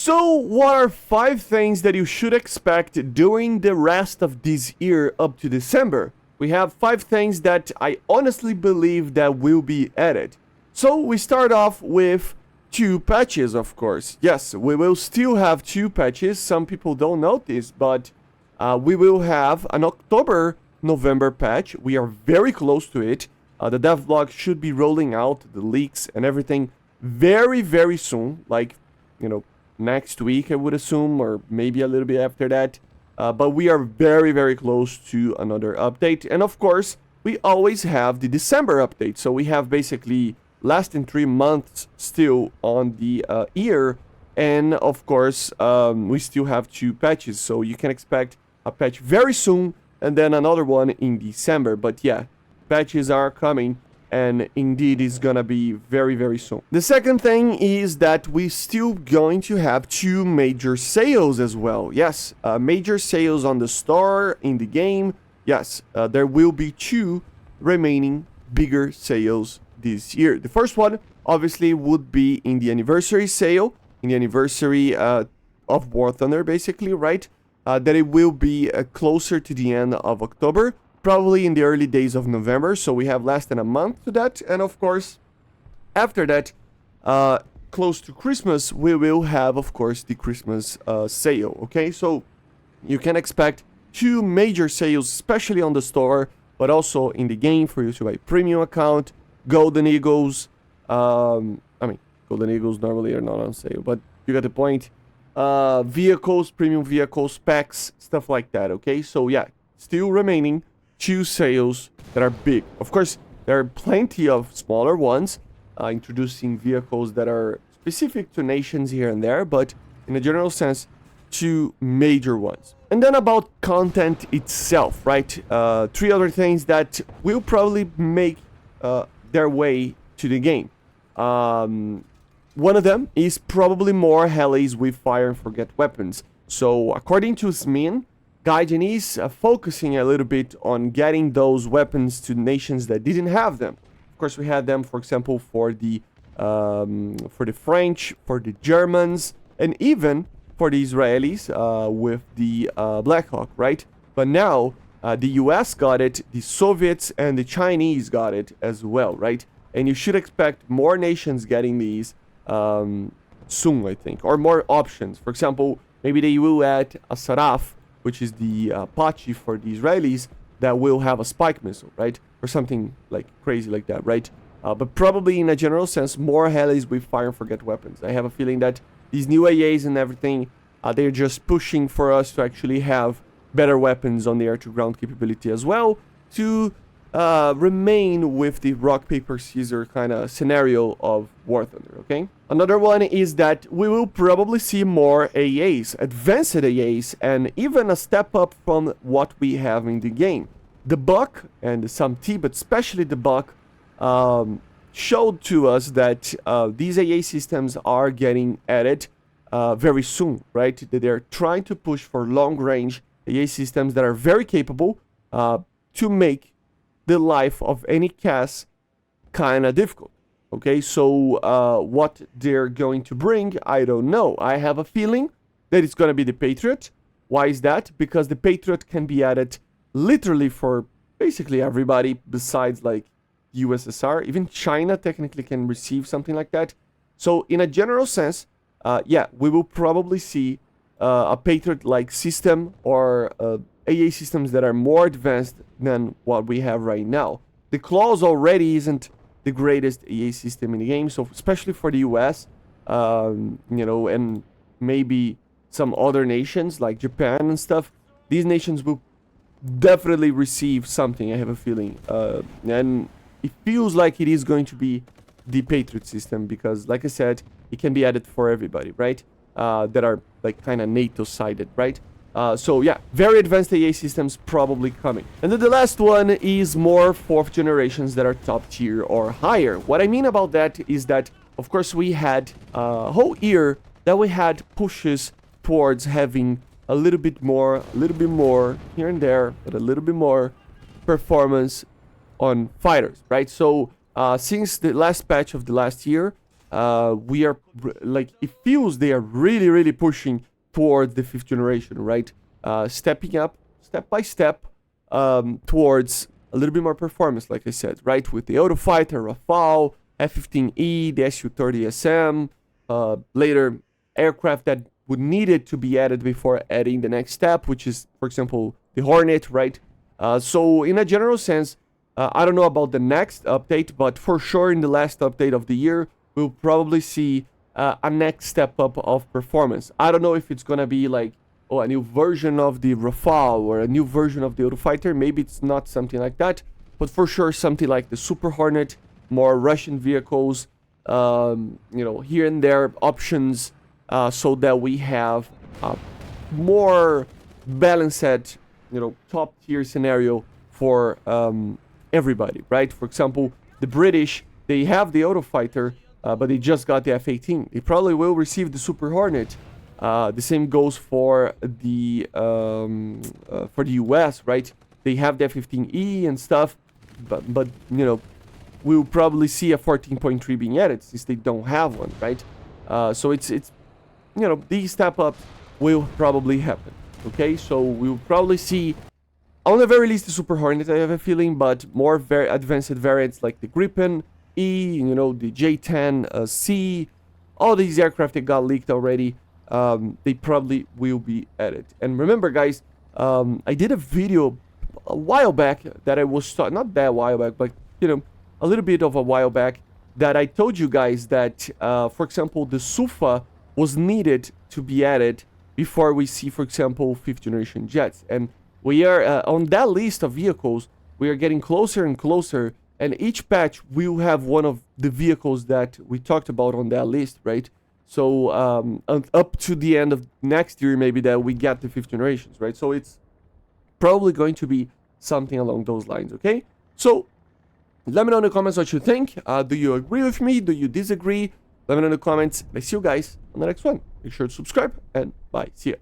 So, what are 5 things that you should expect during the rest of this year up to December? We have 5 things that I honestly believe that will be added. So, we start off with 2 patches, of course. Yes, we will still have 2 patches. Some people don't know this, but we will have an October-November patch. We are very close to it. The devlog should be rolling out the leaks and everything very, very soon. Like, next week, I would assume, or maybe a little bit after that. But we are very, very close to another update. And of course, we always have the December update. So we have basically less than 3 months still on the year. And of course, we still have 2 patches. So you can expect a patch very soon and then another one in December. But yeah, patches are coming. And indeed, it's gonna be very, very soon. The second thing is that we're still going to have 2 major sales as well. Yes, major sales on the store, in the game. Yes, there will be 2 remaining bigger sales this year. The first one, obviously, would be in the anniversary sale, in the anniversary of War Thunder, basically, right? That it will be closer to the end of October. Probably in the early days of November, so we have less than a month to that. And of course, after that, close to Christmas, we will have, of course, the Christmas sale, okay? So you can expect 2 major sales, especially on the store, but also in the game for you to buy premium account, Golden Eagles. Golden Eagles normally are not on sale, but you got the point. Vehicles, premium vehicles, packs, stuff like that, okay? So yeah, still remaining 2 sales that are big. Of course, there are plenty of smaller ones, introducing vehicles that are specific to nations here and there, but in a general sense, 2 major ones. And then about content itself, right? 3 other things that will probably make their way to the game. One of them is probably more Hellies with Fire and Forget weapons. So according to Smin, Gaijin is focusing a little bit on getting those weapons to nations that didn't have them. Of course, we had them, for example, for the French, for the Germans, and even for the Israelis with the Black Hawk, right? But now the US got it, the Soviets and the Chinese got it as well, right? And you should expect more nations getting these soon, I think, or more options. For example, maybe they will add a Saraf, which is the Apache for the Israelis, that will have a spike missile, right? Or something like crazy like that, right? But probably in a general sense, more Hellies with Fire and Forget weapons. I have a feeling that these new AAs and everything, they're just pushing for us to actually have better weapons on the air-to-ground capability as well, to remain with the rock, paper, scissors kind of scenario of War Thunder, okay? Another one is that we will probably see more AAs, advanced AAs, and even a step up from what we have in the game. The Buck and some T, but especially the Buck, showed to us that these AA systems are getting added very soon, right? That they're trying to push for long-range AA systems that are very capable to make the life of any CAS kind of difficult. Okay, so what they're going to bring, I don't know. I have a feeling that it's going to be the Patriot. Why is that? Because the Patriot can be added literally for basically everybody besides like USSR. Even China technically can receive something like that. So in a general sense, yeah, we will probably see a Patriot-like system or AA systems that are more advanced than what we have right now. The Claws already isn't the greatest AA system in the game, so especially for the US, and maybe some other nations like Japan and stuff, these nations will definitely receive something, I have a feeling. And it feels like it is going to be the Patriot system because, like I said, it can be added for everybody, right? That are like kind of NATO-sided, right? So yeah, very advanced AA systems probably coming. And then the last one is more 4th generations that are top tier or higher. What I mean about that is that, of course, we had a whole year that we had pushes towards having a little bit more here and there, but a little bit more performance on fighters, right? So since the last patch of the last year, we are like, it feels they are really pushing towards the 5th generation, right? Stepping up step by step towards a little bit more performance, like I said, right? With the Eurofighter, Rafale, F-15E, the Su-30SM, later aircraft that would needed to be added before adding the next step, which is, for example, the Hornet, right? So in a general sense, I don't know about the next update, but for sure in the last update of the year, we'll probably see a next step up of performance. I don't know if it's gonna be like, oh, a new version of the Rafale or a new version of the Eurofighter. Maybe it's not something like that, but for sure something like the Super Hornet, more Russian vehicles, here and there options, so that we have a more balanced, top tier scenario for everybody, right? For example, the British, they have the Eurofighter, but they just got the F-18. They probably will receive the Super Hornet. The same goes for the US, right? They have the F-15E and stuff, but we'll probably see a 14.3 being added since they don't have one, right? So it's these step ups will probably happen. Okay, so we'll probably see, on the very least, the Super Hornet, I have a feeling, but more very advanced variants like the Gripen E, the J-10C, all these aircraft that got leaked already, they probably will be added. And remember, guys, I did a video a while back that I was not that while back, but a little bit of a while back, that I told you guys that, for example, the Sufa was needed to be added before we see, for example, 5th generation jets. And we are on that list of vehicles, we are getting closer and closer, and each patch will have one of the vehicles that we talked about on that list, right? So up to the end of next year, maybe, that we get the 5th generations, right? So it's probably going to be something along those lines, okay? So let me know in the comments what you think. Do you agree with me? Do you disagree? Let me know in the comments. I see you guys on the next one. Make sure to subscribe, and bye. See ya.